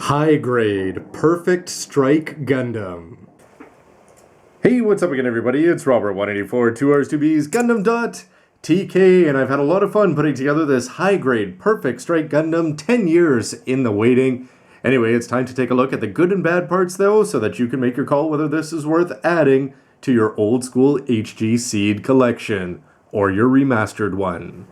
High grade Perfect Strike Gundam. Hey, what's up again, everybody? It's Robert184, 2Rs2Bs, gundam.tk, and I've had a lot of fun putting together this high grade Perfect Strike Gundam, 10 years in the waiting. Anyway, it's time to take a look at the good and bad parts, though, so that you can make your call whether this is worth adding to your old school HG Seed collection, or your remastered one.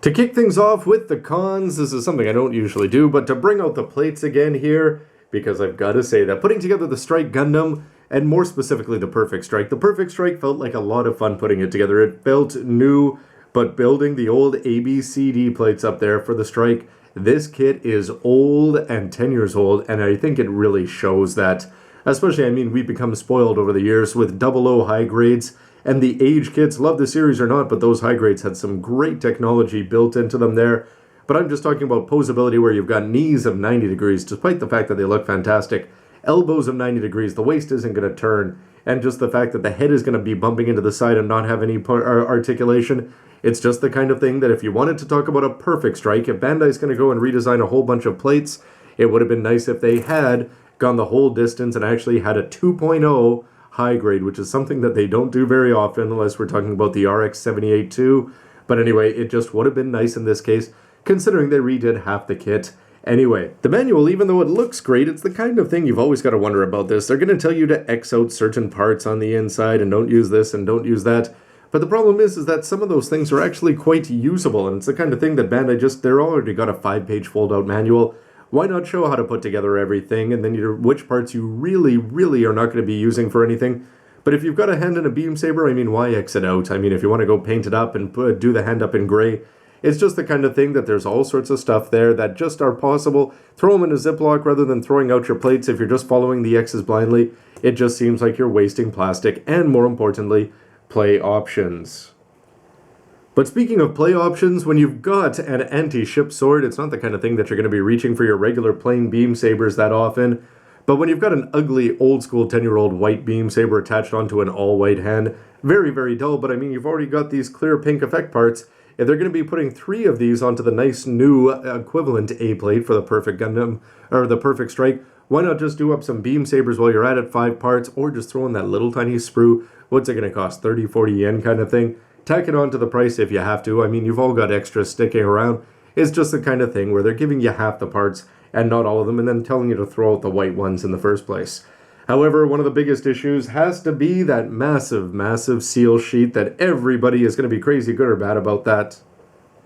To kick things off with the cons, this is something I don't usually do, but to bring out the plates again here, because I've got to say that putting together the Strike Gundam, and more specifically the Perfect Strike felt like a lot of fun putting it together. It felt new, but building the old ABCD plates up there for the Strike, this kit is old and 10 years old, and I think it really shows that. Especially, I mean, we've become spoiled over the years with 00 high grades, and the age kits, love the series or not, but those high grades had some great technology built into them there. But I'm just talking about posability where you've got knees of 90 degrees, despite the fact that they look fantastic. Elbows of 90 degrees, the waist isn't going to turn, and just the fact that the head is going to be bumping into the side and not have any articulation. It's just the kind of thing that if you wanted to talk about a Perfect Strike, if Bandai's going to go and redesign a whole bunch of plates, it would have been nice if they had gone the whole distance and actually had a 2.0 high grade, which is something that they don't do very often unless we're talking about the RX-78-2. But anyway, it just would have been nice in this case, considering they redid half the kit. Anyway, the manual, even though it looks great, it's the kind of thing you've always got to wonder about this. They're going to tell you to X out certain parts on the inside and don't use this and don't use that. But the problem is that some of those things are actually quite usable, and it's the kind of thing that Bandai they're already got a 5-page fold-out manual. Why not show how to put together everything, and then which parts you really are not going to be using for anything? But if you've got a hand in a beam saber, I mean, why X it out? I mean, if you want to go paint it up and do the hand up in gray, it's just the kind of thing that there's all sorts of stuff there that just are possible. Throw them in a Ziploc rather than throwing out your plates if you're just following the X's blindly. It just seems like you're wasting plastic, and more importantly, play options. But speaking of play options, when you've got an anti-ship sword, it's not the kind of thing that you're going to be reaching for your regular plain beam sabers that often. But when you've got an ugly, old-school 10-year-old white beam saber attached onto an all-white hand, very dull, but I mean, you've already got these clear pink effect parts. If they're going to be putting 3 of these onto the nice new equivalent A-plate for the Perfect Gundam, or the Perfect Strike, why not just do up some beam sabers while you're at it, 5 parts, or just throw in that little tiny sprue? What's it going to cost, 30, 40 yen kind of thing? Tack it on to the price if you have to. I mean, you've all got extras sticking around. It's just the kind of thing where they're giving you half the parts and not all of them, and then telling you to throw out the white ones in the first place. However, one of the biggest issues has to be that massive seal sheet that everybody is going to be crazy good or bad about that.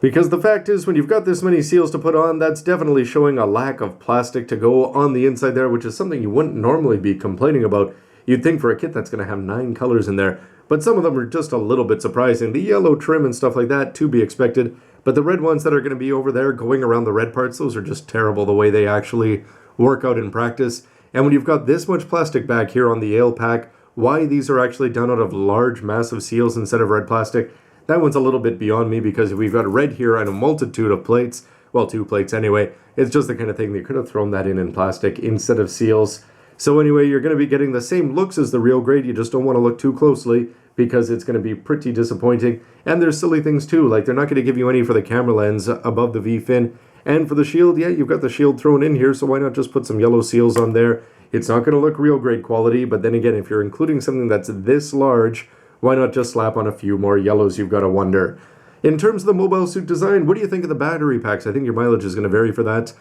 Because the fact is, when you've got this many seals to put on, that's definitely showing a lack of plastic to go on the inside there, which is something you wouldn't normally be complaining about. You'd think for a kit that's going to have 9 colors in there, but some of them are just a little bit surprising. The yellow trim and stuff like that, to be expected, but the red ones that are going to be over there going around the red parts, those are just terrible the way they actually work out in practice. And when you've got this much plastic back here on the ale pack, why these are actually done out of large, massive seals instead of red plastic, that one's a little bit beyond me, because if we've got red here and a multitude of plates, well, 2 plates anyway, it's just the kind of thing they could have thrown that in plastic instead of seals. So anyway, you're going to be getting the same looks as the real grade, you just don't want to look too closely, because it's going to be pretty disappointing. And there's silly things too, like they're not going to give you any for the camera lens above the V-fin. And for the shield, yeah, you've got the shield thrown in here, so why not just put some yellow seals on there? It's not going to look real great quality, but then again, if you're including something that's this large, why not just slap on a few more yellows, you've got to wonder. In terms of the mobile suit design, what do you think of the battery packs? I think your mileage is going to vary for that.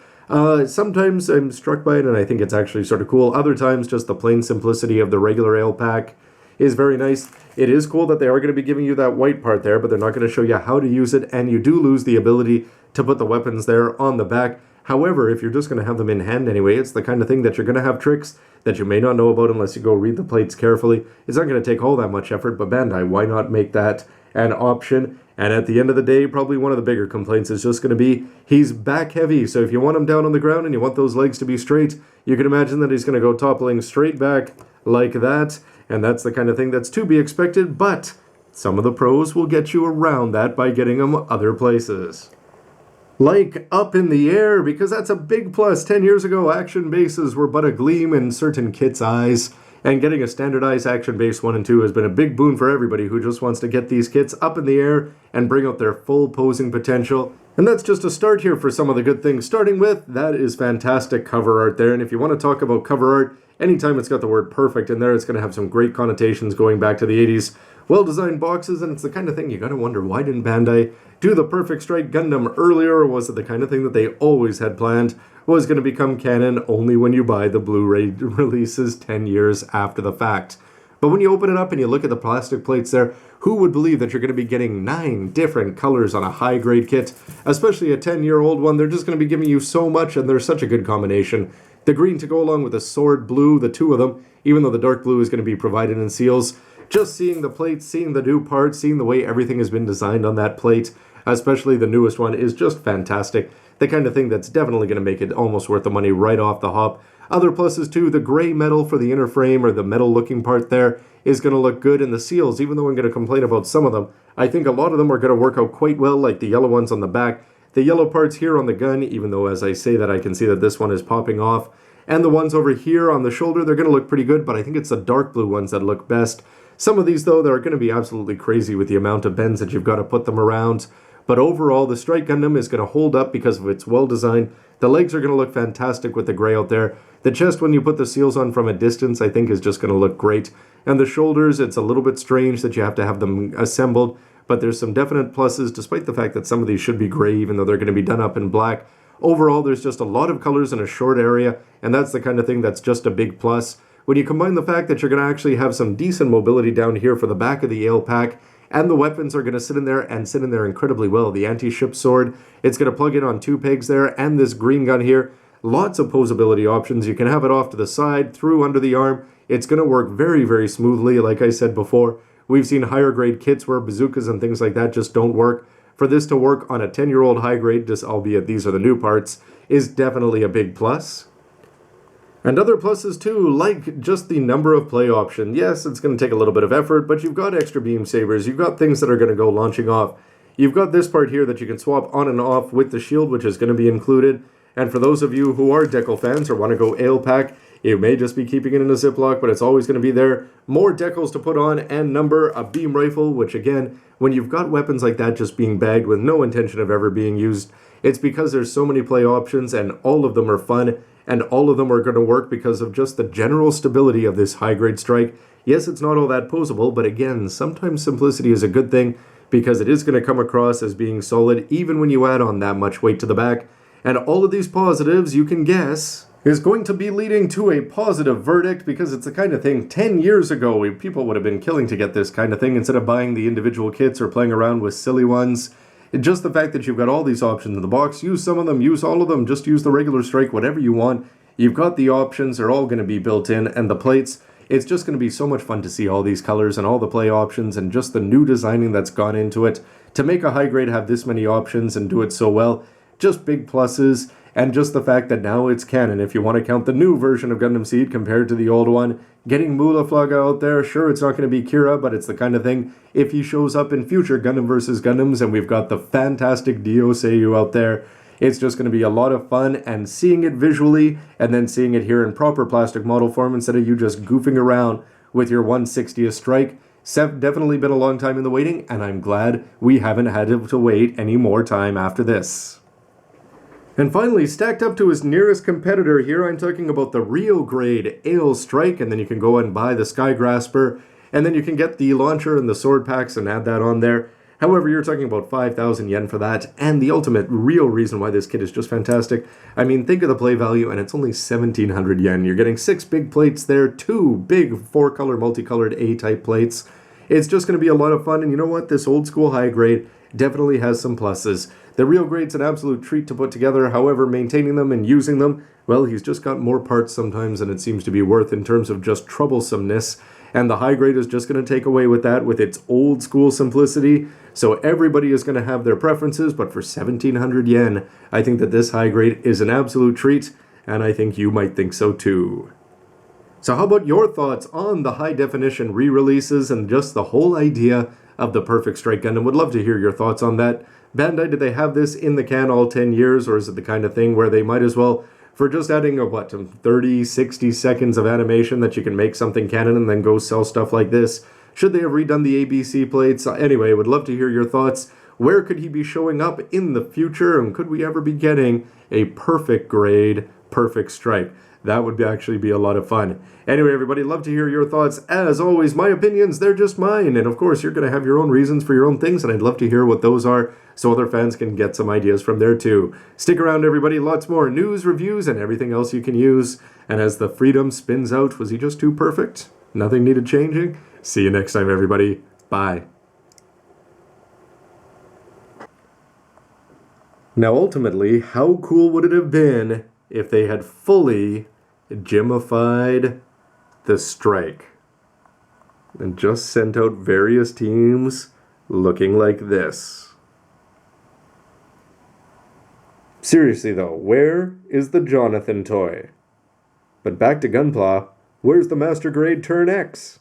Sometimes I'm struck by it and I think it's actually sort of cool. Other times, just the plain simplicity of the regular ale pack is very nice. It is cool that they are going to be giving you that white part there, but they're not going to show you how to use it, and you do lose the ability to put the weapons there on the back. However, if you're just going to have them in hand anyway, it's the kind of thing that you're going to have tricks that you may not know about unless you go read the plates carefully. It's not going to take all that much effort, but Bandai, why not make that an option? And at the end of the day, probably one of the bigger complaints is just going to be, he's back heavy, so if you want him down on the ground and you want those legs to be straight, you can imagine that he's going to go toppling straight back like that, and that's the kind of thing that's to be expected, but some of the pros will get you around that by getting them other places. Like up in the air, because that's a big plus. 10 years ago, action bases were but a gleam in certain kits' eyes, and getting a standardized action base 1 and 2 has been a big boon for everybody who just wants to get these kits up in the air and bring out their full posing potential. And that's just a start here for some of the good things. Starting with, that is fantastic cover art there. And if you want to talk about cover art, anytime it's got the word perfect in there, it's going to have some great connotations going back to the 80s. Well-designed boxes, and it's the kind of thing you got to wonder, why didn't Bandai do the Perfect Strike Gundam earlier, or was it the kind of thing that they always had planned was going to become canon only when you buy the Blu-ray releases 10 years after the fact? But when you open it up and you look at the plastic plates there, who would believe that you're going to be getting 9 different colors on a high-grade kit? Especially a 10-year-old one, they're just going to be giving you so much, and they're such a good combination. The green to go along with the sword blue, the two of them, even though the dark blue is going to be provided in seals. Just seeing the plates, seeing the new parts, seeing the way everything has been designed on that plate, especially the newest one, is just fantastic. The kind of thing that's definitely going to make it almost worth the money right off the hop. Other pluses too, the gray metal for the inner frame, or the metal looking part there, is going to look good. And the seals, even though I'm going to complain about some of them, I think a lot of them are going to work out quite well, like the yellow ones on the back. The yellow parts here on the gun, even though as I say that I can see that this one is popping off. And the ones over here on the shoulder, they're going to look pretty good, but I think it's the dark blue ones that look best. Some of these, though, they're going to be absolutely crazy with the amount of bends that you've got to put them around. But overall, the Strike Gundam is going to hold up because of its well-designed. The legs are going to look fantastic with the gray out there. The chest, when you put the seals on from a distance, I think is just going to look great. And the shoulders, it's a little bit strange that you have to have them assembled, but there's some definite pluses, despite the fact that some of these should be gray, even though they're going to be done up in black. Overall, there's just a lot of colors in a short area, and that's the kind of thing that's just a big plus. When you combine the fact that you're going to actually have some decent mobility down here for the back of the ale pack, and the weapons are going to sit in there and sit in there incredibly well. The anti-ship sword, it's going to plug in on 2 pegs there, and this green gun here. Lots of posability options. You can have it off to the side, through under the arm. It's going to work very, very smoothly. Like I said before, we've seen higher grade kits where bazookas and things like that just don't work. For this to work on a 10-year-old high grade, just albeit these are the new parts, is definitely a big plus. And other pluses too, like just the number of play options. Yes, it's going to take a little bit of effort, but you've got extra beam sabers, you've got things that are going to go launching off. You've got this part here that you can swap on and off with the shield, which is going to be included. And for those of you who are decal fans or want to go ale pack, you may just be keeping it in a Ziploc, but it's always going to be there. More decals to put on and number, a beam rifle, which again, when you've got weapons like that just being bagged with no intention of ever being used, it's because there's so many play options and all of them are fun. And all of them are going to work because of just the general stability of this high-grade strike. Yes, it's not all that posable, but again, sometimes simplicity is a good thing because it is going to come across as being solid even when you add on that much weight to the back. And all of these positives, you can guess, is going to be leading to a positive verdict because it's the kind of thing 10 years ago people would have been killing to get this kind of thing instead of buying the individual kits or playing around with silly ones. Just the fact that you've got all these options in the box, use some of them, use all of them, just use the regular strike, whatever you want. You've got the options, they're all going to be built in, and the plates, it's just going to be so much fun to see all these colors and all the play options and just the new designing that's gone into it. To make a high grade have this many options and do it so well, just big pluses, and just the fact that now it's canon. If you want to count the new version of Gundam Seed compared to the old one, getting Flaga out there, sure, it's not going to be Kira, but it's the kind of thing, if he shows up in future Gundam vs. Gundams, and we've got the fantastic Dio Seiyu out there, it's just going to be a lot of fun, and seeing it visually, and then seeing it here in proper plastic model form, instead of you just goofing around with your 1/60th strike, definitely been a long time in the waiting, and I'm glad we haven't had to wait any more time after this. And finally, stacked up to his nearest competitor here, I'm talking about the Rio grade Ale Strike, and then you can go and buy the Sky Grasper, and then you can get the launcher and the sword packs and add that on there. However, you're talking about 5,000 yen for that, and the ultimate real reason why this kit is just fantastic. I mean, think of the play value, and it's only 1,700 yen. You're getting 6 big plates there, 2 big 4-color multicolored A-type plates. It's just going to be a lot of fun, and you know what? This old school high grade definitely has some pluses. The real grade's an absolute treat to put together, however, maintaining them and using them, well, he's just got more parts sometimes than it seems to be worth in terms of just troublesomeness, and the high grade is just going to take away with that, with its old school simplicity, so everybody is going to have their preferences, but for 1,700 yen, I think that this high grade is an absolute treat, and I think you might think so too. So how about your thoughts on the high definition re-releases and just the whole idea of the Perfect Strike Gundam? Would love to hear your thoughts on that. Bandai, did they have this in the can all 10 years, or is it the kind of thing where they might as well, for just adding a, 30, 60 seconds of animation that you can make something canon and then go sell stuff like this? Should they have redone the ABC plates? Anyway, would love to hear your thoughts. Where could he be showing up in the future? And could we ever be getting a perfect grade, perfect strike? That would actually be a lot of fun. Anyway, everybody, love to hear your thoughts. As always, my opinions, they're just mine. And of course, you're going to have your own reasons for your own things, and I'd love to hear what those are so other fans can get some ideas from there too. Stick around, everybody. Lots more news, reviews, and everything else you can use. And as the Freedom spins out, was he just too perfect? Nothing needed changing? See you next time, everybody. Bye. Now, ultimately, how cool would it have been if they had fully gemified the strike and just sent out various teams looking like this? Seriously though, where is the Jonathan toy? But back to Gunpla, where's the Master Grade Turn X?